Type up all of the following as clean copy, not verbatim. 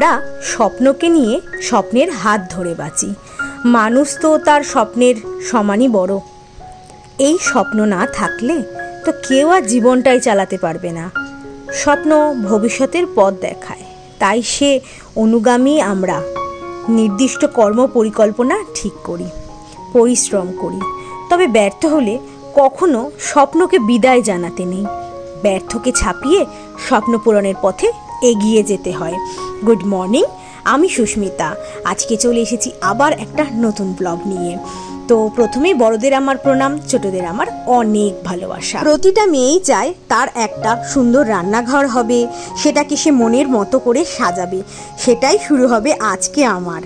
আমরা স্বপ্নকে নিয়ে স্বপ্নের হাত ধরে বাঁচি। মানুষ তো তার স্বপ্নের সমানই বড়। এই স্বপ্ন না থাকলে তো কেউ আর জীবনটাই চালাতে পারবে না। স্বপ্ন ভবিষ্যতের পথ দেখায়, তাই সে অনুগামী। আমরা নির্দিষ্ট কর্ম পরিকল্পনা ঠিক করি, পরিশ্রম করি, তবে ব্যর্থ হলে কখনো স্বপ্নকে বিদায় জানাতে নেই। ব্যর্থকে ছাপিয়ে স্বপ্ন পূরণের পথে এগিয়ে যেতে হয়। গুড মর্নিং, আমি সুস্মিতা। আজকে চলে এসেছি আবার একটা নতুন ব্লগ নিয়ে। তো প্রথমেই বড়দের আমার প্রণাম, ছোটদের আমার অনেক ভালোবাসা। প্রতিটা মেয়েই চায় তার একটা সুন্দর রান্নাঘর হবে, সেটাকে সে মনের মতো করে সাজাবে। সেটাই শুরু হবে আজকে আমার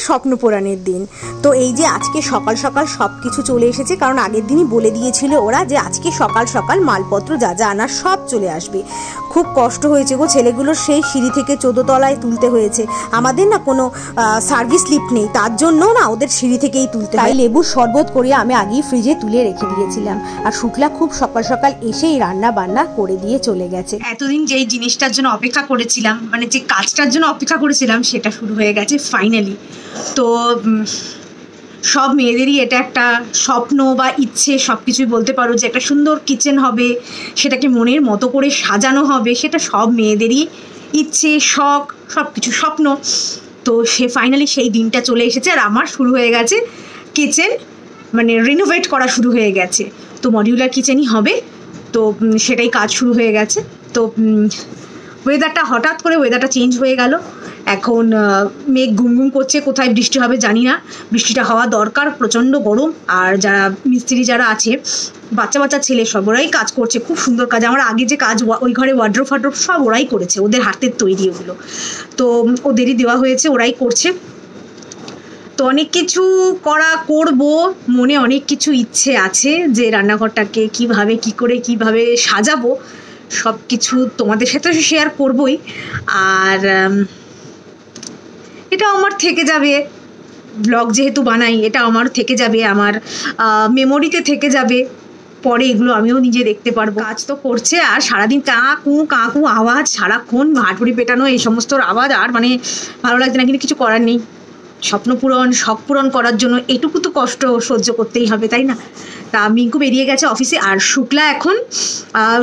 স্বপ্ন পূরণের দিন। তো এই যে আজকে সকাল সকাল সব কিছু চলে এসেছে, কারণ আগের দিনই বলে দিয়েছিল ওরা যে আজকে সকাল সকাল মালপত্র যা যা আনার সব চলে আসবে। খুব কষ্ট হয়েছে গো ছেলেগুলোর, সেই সিঁড়ি থেকে 14 তলায় তুলতে হয়েছে। আমাদের না কোনো সার্ভিস লিফট নেই, তার জন্য না ওদের সিঁড়ি থেকেই তুলতে হয়। লেবুর শরবত করে আমি আগেই ফ্রিজে তুলে রেখে দিয়েছিলাম, আর শুক্লা খুব সকাল সকাল এসেই রান্না বান্না করে দিয়ে চলে গেছে। এতদিন যেই জিনিসটার জন্য অপেক্ষা করেছিলাম, যে কাজটার জন্য অপেক্ষা করেছিলাম, সেটা শুরু হয়ে গেছে ফাইনালি। তো সব মেয়েদেরই এটা একটা স্বপ্ন বা ইচ্ছে, সব কিছুই বলতে পারো, যে একটা সুন্দর কিচেন হবে, সেটাকে মনের মতো করে সাজানো হবে। সেটা সব মেয়েদেরই ইচ্ছে, শখ, সব কিছু স্বপ্ন। তো সে ফাইনালি সেই দিনটা চলে এসেছে, আর আমার শুরু হয়ে গেছে কিচেন, রিনোভেট করা শুরু হয়ে গেছে। তো মডিউলার কিচেনই হবে, তো সেটাই কাজ শুরু হয়ে গেছে। তো হঠাৎ করে ওয়েদারটা চেঞ্জ হয়ে গেল। এখন মেঘ ঘুম করছে, কোথায় বৃষ্টি হবে জানি না। বৃষ্টিটা হওয়া দরকার, প্রচণ্ড গরম। আর যারা মিস্ত্রি যারা আছে, বাচ্চা ছেলে, সব ওরাই কাজ করছে, খুব সুন্দর কাজ। আমার আগে যে কাজ ওই ঘরে ওয়ার্ড্রোব ফাড্রোব সব ওরাই করেছে, ওদের হাতের তৈরি ওগুলো। তো ওদেরই দেওয়া হয়েছে, ওরাই করছে। তো অনেক কিছু করব, মনে অনেক কিছু ইচ্ছে আছে, যে রান্নাঘরটাকে কিভাবে সাজাবো, সব কিছু তোমাদের সাথে শেয়ার করবই। আর এটা আমার থেকে যাবে, ব্লগ যেহেতু বানাই, এটা আমার থেকে যাবে, আমার মেমোরিতে থেকে যাবে। পরে এগুলো আমিও নিজে দেখতে পারবো। কাজ তো করছে, আর সারাদিন কাকু আওয়াজ, সারাক্ষণ হাঁটুরি পেটানো, এই সমস্ত আওয়াজ, আর ভালো লাগছে না। কিন্তু কিছু করার নেই, স্বপ্ন পূরণ, শখ পূরণ করার জন্য এটুকু তো কষ্ট সহ্য করতেই হবে, তাই না? তা মিঙ্কু বেরিয়ে গেছে অফিসে, আর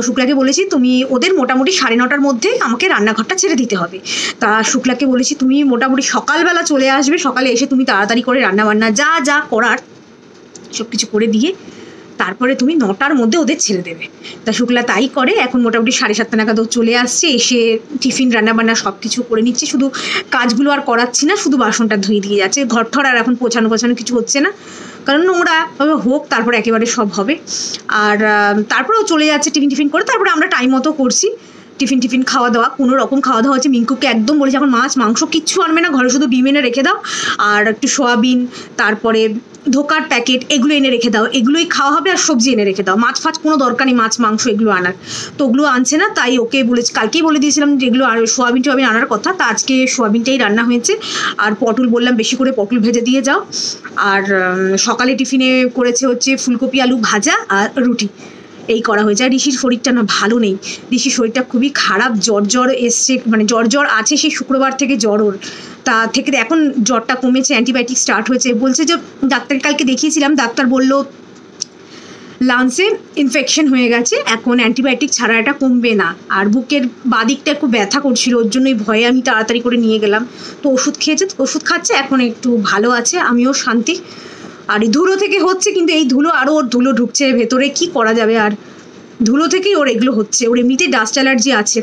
শুক্লাকে বলেছি তুমি ওদের মোটামুটি 9:30টার মধ্যে আমাকে রান্নাঘরটা ছেড়ে দিতে হবে। তা শুক্লাকে বলেছি তুমি মোটামুটি সকালবেলা চলে আসবে, সকালে এসে তুমি তাড়াতাড়ি করে রান্নাবান্না যা যা করার সব কিছু করে দিয়ে তারপরে তুমি 9টার মধ্যে ওদের ছেড়ে দেবে। তা শুক্লা তাই করে। এখন মোটামুটি 7:30 নাগাদ চলে আসছে, এসে টিফিন রান্নাবান্না সব কিছু করে নিচ্ছে। শুধু কাজগুলো আর করাচ্ছি না, শুধু বাসনটা ধুয়ে দিয়ে যাচ্ছে। ঘর ঠর আর এখন পোছানো কিছু হচ্ছে না, কারণ নোংরা হোক, তারপরে একেবারে সব হবে। আর তারপরেও চলে যাচ্ছে টিফিন করে। তারপরে আমরা টাইম মতো করছি টিফিন খাওয়া দাওয়া, কোনো রকম খাওয়া দাওয়া হচ্ছে। মিঙ্কুকে একদম বলেছি এখন মাছ মাংস কিচ্ছু আনবে না, ঘরে শুধু ডিম এনে রেখে দাও, আর একটু সোয়াবিন, তারপরে ধোকার প্যাকেট, এগুলো এনে রেখে দাও, এগুলোই খাওয়া হবে। আর সবজি এনে রেখে দাও, মাছ ফাছ কোনো দরকার নেই, মাছ মাংস এগুলো আনার। তো ওগুলো আনছে না, তাই ওকে বলেছি, কালকেই বলে দিয়েছিলাম যে এগুলো আর সোয়াবিন টোয়াবিন আনার কথা। তা আজকে সোয়াবিনটাই রান্না হয়েছে। আর পটল বললাম বেশি করে পটল ভেজে দিয়ে যাও। আর সকালে টিফিনে করেছে হচ্ছে ফুলকপি আলু ভাজা আর রুটি, এই করা হয়েছে। আর ঋষির শরীরটা না ভালো নেই, ঋষির শরীরটা খুবই খারাপ, জ্বর এসছে, জ্বর আছে, সেই শুক্রবার থেকে জ্বর ওর। তা থেকে এখন জ্বরটা কমেছে, অ্যান্টিবায়োটিক স্টার্ট হয়েছে। বলছে যে ডাক্তারকে কালকে দেখিয়েছিলাম, ডাক্তার বললো লাংসে ইনফেকশন হয়ে গেছে, এখন অ্যান্টিবায়োটিক ছাড়া এটা কমবে না। আর বুকের বাদিকটা একটু ব্যথা করছিল, ওর জন্যই ভয়ে আমি তাড়াতাড়ি করে নিয়ে গেলাম। তো ওষুধ খাচ্ছে, এখন একটু ভালো আছে, আমিও শান্তি। আর এই ধুলো থেকে হচ্ছে, কিন্তু এই ধুলো আরও ওর ধুলো ঢুকছে ভেতরে, কি করা যাবে। আর ধুলো থেকেই ওর এগুলো হচ্ছে। ওর এমনিতে ডাস্ট অ্যালার্জি আছে,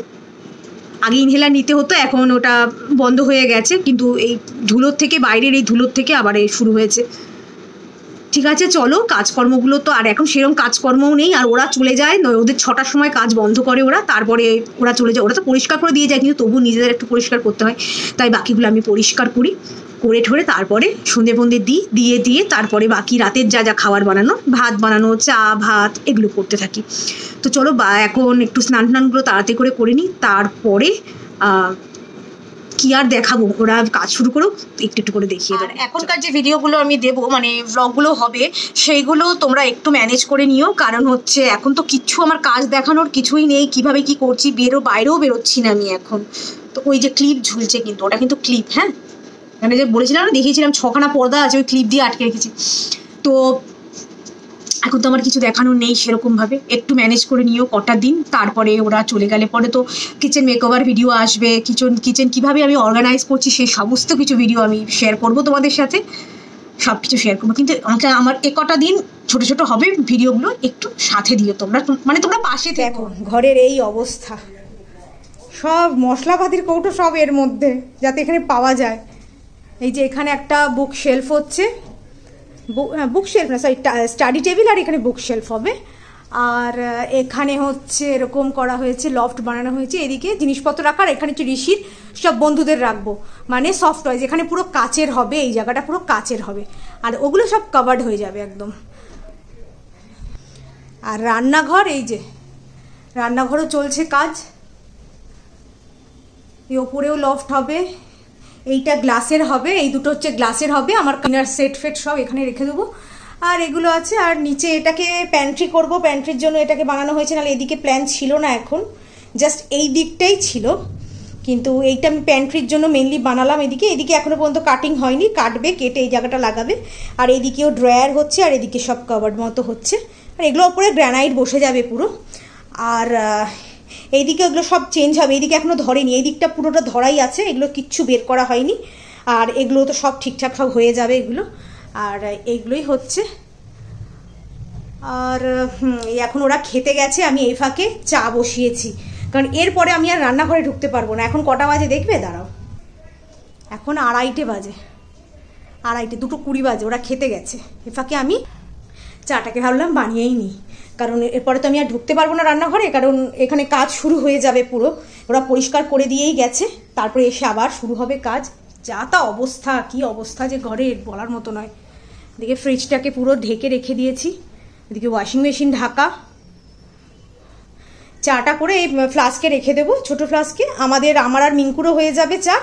আগে ইনহেলার নিতে হতো, এখন ওটা বন্ধ হয়ে গেছে, কিন্তু এই ধুলোর থেকে, বাইরের এই ধুলোর থেকে আবার শুরু হয়েছে। ঠিক আছে, চলো কাজকর্মগুলো তো আর এখন সেরকম কাজকর্মও নেই। আর ওরা চলে যায়, ওদের 6টার সময় কাজ বন্ধ করে ওরা, তারপরে ওরা চলে যায়। ওরা তো পরিষ্কার করে দিয়ে যায়, কিন্তু তবু নিজেদের একটু পরিষ্কার করতে হয়, তাই বাকিগুলো আমি পরিষ্কার করি, করে ঠরে তারপরে সন্ধে ফন্দে দিয়ে তারপরে বাকি রাতের যা যা খাবার বানানো, ভাত বানানো, চা ভাত এগুলো করতে থাকি। তো চলো এখন একটু স্নানগুলো তাড়াতাড়ি করে নিই, তারপরে কি আর দেখাবো, ওরা কাজ শুরু করুক, একটু একটু করে দেখিয়ে দেবো। এখনকার যে ভিডিওগুলো আমি দেবো, মানে ব্লগগুলো হবে, সেইগুলো তোমরা একটু ম্যানেজ করে নিও, কারণ হচ্ছে এখন তো কিচ্ছু আমার কাজ দেখানোর কিছুই নেই, কিভাবে কি করছি, বাইরেও বেরোচ্ছি না আমি এখন। তো ওই যে ক্লিপ ঝুলছে, কিন্তু ওটা কিন্তু ক্লিপ, হ্যাঁ, মানে যে বলেছিলাম না, দেখিয়েছিলাম 6খানা পর্দা আছে, ওই ক্লিপ দিয়ে আটকে রেখেছি। তো এখন তো আমার কিছু দেখানোর নেই সেরকমভাবে, একটু ম্যানেজ করে নিও কটা দিন, তারপরে ওরা চলে গেলে পরে তো কিচেন মেকওভার ভিডিও আসবে, কিচেন কীভাবে আমি অর্গানাইজ করছি সেই সমস্ত কিছু ভিডিও আমি শেয়ার করব তোমাদের সাথে, সব কিছু শেয়ার করবো। কিন্তু আমার কটা দিন ছোটো ছোটো হবে ভিডিওগুলো, একটু সাথে দিও তোমরা, মানে তোমরা পাশে দেখো ঘরের এই অবস্থা, সব মশলাপাতির কৌটো সব এর মধ্যে, যাতে এখানে পাওয়া যায়। এই যে এখানে একটা বুক শেলফ হচ্ছে, বুক শেলফ না সরি, স্টাডি টেবিল, আর এখানে বুক শেলফ হবে। আর এখানে হচ্ছে এরকম করা হয়েছে, লফট বানানো হয়েছে, এদিকে জিনিসপত্র রাখার, এখানে হচ্ছে ঋষির সব বন্ধুদের রাখবো, মানে সফট টয়েজ। এখানে পুরো কাচের হবে, এই জায়গাটা পুরো কাচের হবে, আর ওগুলো সব কভার্ড হয়ে যাবে একদম। আর রান্নাঘর, এই যে রান্নাঘরও চলছে কাজ, এই ওপরেও লফট হবে, এইটা গ্লাসের হবে, এই দুটো হচ্ছে গ্লাসের হবে। আমার কিনার সেট ফেট সব এখানে রেখে দেবো, আর এগুলো আছে। আর নিচে এটাকে প্যান্ট্রি করব, প্যান্ট্রির জন্য এটাকে বানানো হয়েছে, নাহলে এদিকে প্ল্যান ছিল না, এখন জাস্ট এই দিকটাই ছিল, কিন্তু এইটা আমি প্যান্ট্রির জন্য মেনলি বানালাম। এদিকে এখনো পর্যন্ত কাটিং হয়নি, কাটবে, কেটে এই জায়গাটা লাগাবে। আর এইদিকেও ড্রয়ার হচ্ছে, আর এদিকে সব কভার্ড মতো হচ্ছে, আর এগুলো ওপরে গ্রানাইট বসে যাবে পুরো। আর এইদিকে এগুলো সব চেঞ্জ হবে, এইদিকে এখনো ধরেনি, এই দিকটা পুরোটা ধরাই আছে, এগুলো কিচ্ছু বের করা হয়নি। আর এগুলো তো সব ঠিকঠাক সব হয়ে যাবে এগুলো, আর এইগুলোই হচ্ছে। আর এখন ওরা খেতে গেছে, আমি এই ফাঁকে চা বসিয়েছি, কারণ এরপরে আমি আর রান্নাঘরে ঢুকতে পারবো না। এখন কটা বাজে দেখবে, দাঁড়াও, এখন 2:30 বাজে, 2:30, 2:20 বাজে, ওরা খেতে গেছে। এ ফাঁকে আমি চাটাকে ভাবলাম বানিয়েই নিই, কারণ এরপরে তো আমি আর ঢুকতে পারবো না রান্নাঘরে, কারণ এখানে কাজ শুরু হয়ে যাবে পুরো। ওরা পরিষ্কার করে দিয়েই গেছে, তারপরে এসে আবার শুরু হবে কাজ। যা তা অবস্থা, কি অবস্থা যে ঘরের, বলার মতো নয়। এদিকে ফ্রিজটাকে পুরো ঢেকে রেখে দিয়েছি, এদিকে ওয়াশিং মেশিন ঢাকা। চাটা করে এই ফ্লাস্কে রেখে দেবো, ছোট ফ্লাস্কে। আমার আর মিঙ্কুরও হয়ে যাবে চা,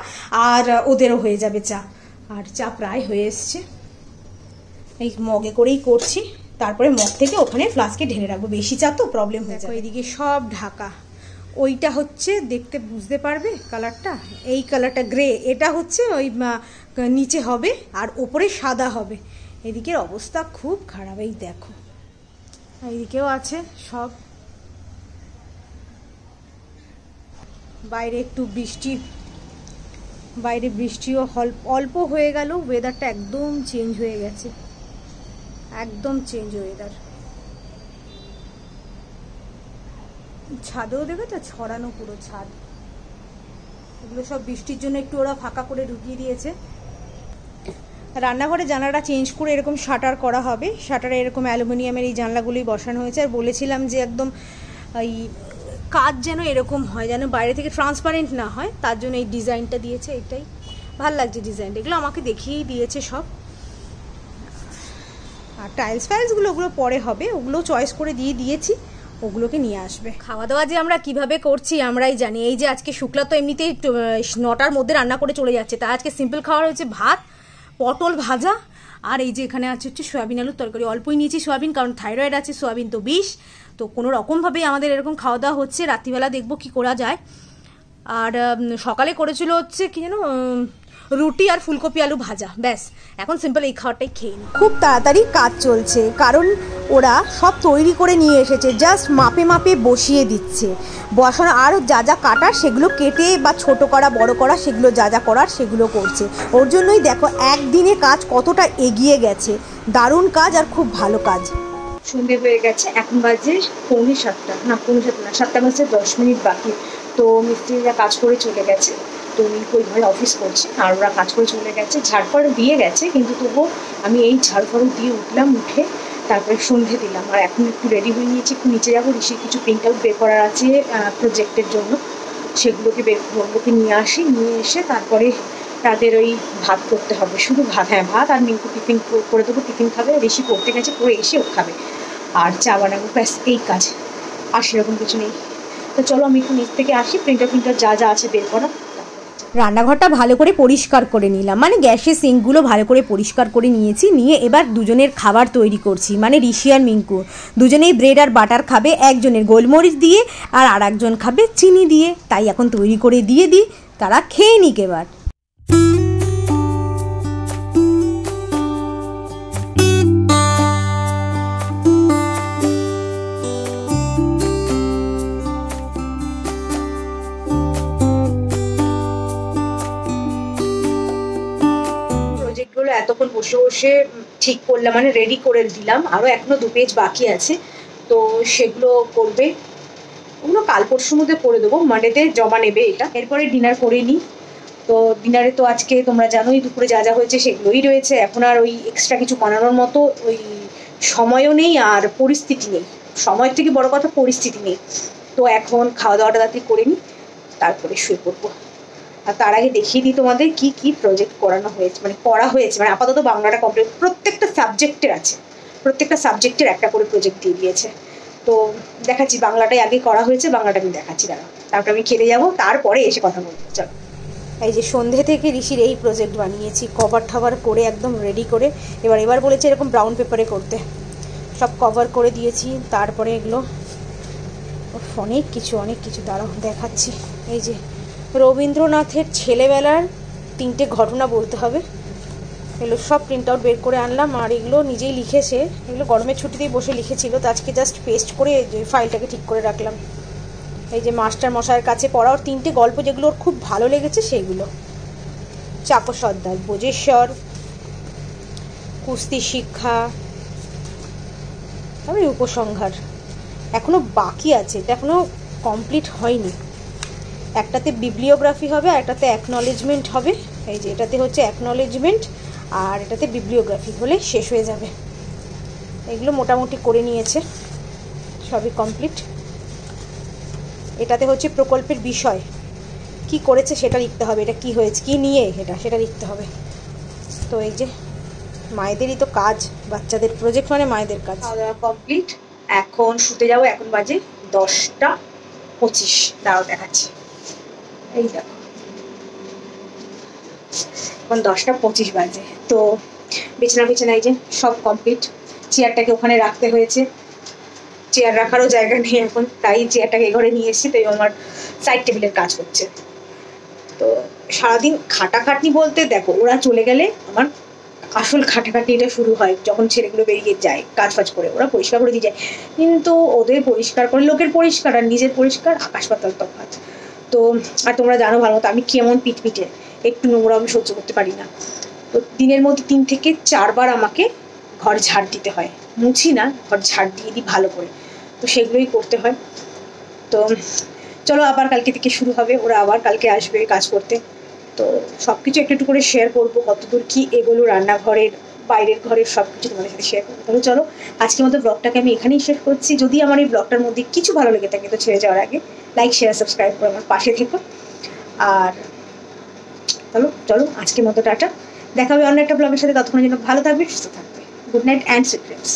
আর ওদেরও হয়ে যাবে চা। আর চা প্রায় হয়ে এসছে, এই মগে করেই করছি, তারপরে মগ থেকে ওখানে ফ্লাস্কে ঢেলে রাখবো, বেশি চা তো প্রবলেম হয়ে যাবে। এদিকে সব ঢাকা, ওইটা হচ্ছে দেখতে বুঝতে পারবে কালারটা, এই কালারটা গ্রে, এটা হচ্ছে ওই নিচে হবে, আর ওপরে সাদা হবে। এদিকের অবস্থা খুব খারাপ, এই দেখো, এইদিকেও আছে সব। বাইরে একটু বাইরে বৃষ্টিও অল্প হয়ে গেল, ওয়েদারটা একদম চেঞ্জ হয়ে গেছে, একদম চেঞ্জ ওয়েদার। ছাদেও দেবে তো, ছড়ানো পুরো ছাদ, এগুলো সব বৃষ্টির জন্য একটু ওরা ফাঁকা করে ঢুকিয়ে দিয়েছে। রান্নাঘরে জানলাটা চেঞ্জ করে এরকম শাটার করা হবে, শাটারে এরকম অ্যালুমিনিয়ামের এই জানলাগুলোই বসানো হয়েছে। আর বলেছিলাম যে একদম এই কাজ যেন এরকম হয়, যেন বাইরে থেকে ট্রান্সপারেন্ট না হয়, তার জন্য এই ডিজাইনটা দিয়েছে। এটাই ভাল লাগছে ডিজাইনটা, এগুলো আমাকে দেখিয়েই দিয়েছে সব। আর টাইলসগুলো ওগুলো পরে হবে, ওগুলো চয়েস করে দিয়েছি, ওগুলোকে নিয়ে আসবে। খাওয়া দাওয়া যে আমরা কিভাবে করছি আমরাই জানি। এই যে আজকে শুক্লা তো এমনিতেই 9টার মধ্যে রান্না করে চলে যাচ্ছে, তাই আজকে সিম্পল খাওয়ার হয়েছে ভাত, পটল ভাজা, আর এই যে এখানে আছে হচ্ছে সয়াবিন আলুর তরকারি। অল্পই নিয়েছি সয়াবিন, কারণ থাইরয়েড আছে, সয়াবিন তো বিষ। তো কোনো রকমভাবেই আমাদের এরকম খাওয়া দাওয়া হচ্ছে, রাত্রিবেলা দেখবো কি করা যায়। আর সকালে করেছিল হচ্ছে কি যেন, রুটি আর ফুলকপি আলু ভাজা, ব্যাস। এখন সিম্পল এই খাবারটাই খেয়ে নিই। খুব তাড়াতাড়ি কাজ চলছে, কারণ ওরা সব তৈরি করে নিয়ে এসেছে, জাস্ট মাপে মাপে বসিয়ে দিচ্ছে। বসানো আর যা যা কাটার সেগুলো কেটে, বা ছোট করা বড় করা সেগুলো যা যা করার সেগুলো করছে। ওর জন্যই দেখো একদিনে কাজ কতটা এগিয়ে গেছে, দারুণ কাজ আর খুব ভালো কাজ। সন্ধে হয়ে গেছে, এখন বাজে 6:45, না 6:45 না, 7টা বাজে 10 মিনিট বাকি। তো মিস্ত্রিরা কাজ করে চলে গেছে, তো ওই ঘরে অফিস করছে, আর ওরা কাজ করে চলে গেছে। ঝাড়ফাড় দিয়ে গেছে, কিন্তু তবুও আমি এই ঝাড়ফাড় দিয়ে উঠলাম, উঠে তারপরে সন্ধে দিলাম। আর এখন একটু রেডি হয়ে নিয়েছি, একটু নিচে যাবো, ঋষির কিছু প্রিন্ট আউট বের করার আছে প্রজেক্টের জন্য, সেগুলোকে নিয়ে আসি, নিয়ে এসে তারপরে তাদের ওই ভাত করতে হবে, শুধু ভাত, হ্যাঁ ভাত। আর মিঙ্কু টিফিন করে দেবো, টিফিন খাবে, ঋষি পড়তে গেছে, পড়ে এসে ও খাবে, আর চা বানাবো, ব্যাস এই কাজ, আর সেরকম কিছু নেই। তো চলো আমি একটু নিচ থেকে আসি, প্রিন্টার যা যা আছে বের করা, রান্নাঘরটা ভালো করে পরিষ্কার করে নিলাম, মানে গ্যাসের সিঙ্কগুলো ভালো করে পরিষ্কার করে নিয়েছি। নিয়ে এবার দুজনের খাবার তৈরি করছি, মানে ঋষি আর মিঙ্কু দুজনেই ব্রেড আর বাটার খাবে, একজনের গোলমরিচ দিয়ে আর আরেকজন খাবে চিনি দিয়ে। তাই এখন তৈরি করে দিয়ে দিই, তারা খেয়ে নিক এবার। এতক্ষণ বসে বসে ঠিক করলাম, মানে রেডি করে দিলাম। আরও এখনো 2 পেজ বাকি আছে, তো সেগুলো করবে। ওগুলো কাল পরশুর মধ্যে করে দেবো, মানডেতে জমা নেবে এটা। এরপরে ডিনার করে নিই। তো ডিনারে তো আজকে তোমরা জানোই দুপুরে যা যা হয়েছে সেগুলোই রয়েছে। এখন আর ওই এক্সট্রা কিছু বানানোর মতো ওই সময়ও নেই আর পরিস্থিতি নেই। সময়ের থেকে বড় কথা পরিস্থিতি নেই। তো এখন খাওয়া দাওয়াটা তাড়াতাড়ি করে নিই, তারপরে শুয়ে পড়বো। আর তার আগে দেখিয়ে দিই তোমাদের কি কি প্রজেক্ট করা হয়েছে। মানে আপাতত বাংলাটা কমপ্লিট, প্রত্যেকটা সাবজেক্টের আছে, প্রত্যেকটা সাবজেক্টের একটা করে প্রজেক্ট দিয়ে দিয়েছে। তো দেখাচ্ছি, বাংলাটাই আগে করা হয়েছে, বাংলাটা আমি দেখাচ্ছি। তারপর আমি খেতে যাবো, তারপরে এসে কথা বলবো। চলো। এই যে সন্ধে থেকে ঋষির এই প্রজেক্ট বানিয়েছি, কভার ঠাভার করে একদম রেডি করে। এবার বলেছে এরকম ব্রাউন পেপারে করতে, সব কভার করে দিয়েছি। তারপরে এগুলো অনেক কিছু দাঁড়াও দেখাচ্ছি। এই যে রবীন্দ্রনাথের ছেলেবেলার 3টে ঘটনা বলতে হবে, এগুলো সব প্রিন্ট আউট বের করে আনলাম। আর এগুলো নিজেই লিখেছে, এগুলো গরমের ছুটিতেই বসে লিখেছিল, তো আজকে জাস্ট পেস্ট করে যে ফাইলটাকে ঠিক করে রাখলাম। এই যে মাস্টার মশাইয়ের কাছে পড়া ওর 3টে গল্প, যেগুলো ওর খুব ভালো লেগেছে সেইগুলো। চাকর সর্দার, বোজেশ্বর, কুস্তি শিক্ষা, তারপরে উপসংহার। এখনো বাকি আছে, এটা এখনো কমপ্লিট হয়নি। একটাতে বিবলিওগ্রাফি হবে আর একটাতে অ্যাকনলেজমেন্ট হবে। এই যে এটাতে হচ্ছে অ্যাকনলেজমেন্ট আর এটাতে বিবলিওগ্রাফি, হলে শেষ হয়ে যাবে। এগুলো মোটামুটি করে নিয়েছে, সবই কমপ্লিট। এটাতে হচ্ছে প্রকল্পের বিষয় কি করেছে সেটা লিখতে হবে, এটা কি হয়েছে, কি নিয়ে সেটা লিখতে হবে। তো এই যে মায়েদেরই তো কাজ, বাচ্চাদের প্রজেক্ট মানে মায়েদের কাজ। কমপ্লিট, এখন শুতে যাবো। এখন বাজে 10টা 25। দাঁড়াও দেখাচ্ছি। এই দেখো এখন 10টা 25 বাজে। তো বিছানা এই যে সব কমপ্লিট। চেয়ারটাকে ওখানে রাখতে হয়েছে, চেয়ার রাখারও জায়গা নেই এখন, তাই চেয়ারটাকে ঘরে নিয়ে এসেছি। তো আমার সাইড টেবিলের কাজ হচ্ছে। তো সারাদিন খাটাখাটনি বলতে দেখো, ওরা চলে গেলে আমার আসল খাটাখাটনিটা শুরু হয়, যখন ছেলেগুলো বেরিয়ে যায় কাজ ফাজ করে। ওরা পরিষ্কার করে দিয়ে যায়, কিন্তু ওদের পরিষ্কার করে, লোকের পরিষ্কার আর নিজের পরিষ্কার আকাশ পাতাল তফাৎ। তো আর তোমরা জানো ভালো মতো আমি কেমন পিটপিটে, একটু নোংরা আমি সহ্য করতে পারি না। তো দিনের মধ্যে 3 থেকে 4 বার আমাকে ঘর ঝাড় দিতে হয়। মুছি না, ঘর ঝাড় দিয়ে দিই ভালো করে। তো সেগুলোই করতে হয়। তো চলো, আবার কালকে থেকে শুরু হবে, ওরা আবার কালকে আসবে কাজ করতে। তো সব কিছু একটু করে শেয়ার করবো, কতদূর কি এগুলো রান্নাঘরের বাইরের ঘরের সব কিছু তোমাদের সাথে শেয়ার করবো। তাহলে চলো, আজকের মতো ব্লগটাকে আমি এখানেই শেষ করছি। যদি আমার এই ব্লগটার মধ্যে কিছু ভালো লেগে থাকে, তো ছেড়ে যাওয়ার আগে লাইক শেয়ার সাবস্ক্রাইব করে আমার পাশে থেকো। আর চলো আজকের মতো টাটা, দেখা হবে অন্য একটা ব্লগের সাথে। ততক্ষণের জন্য ভালো থাকবে, সুস্থ থাকবে। Good night and sweet dreams.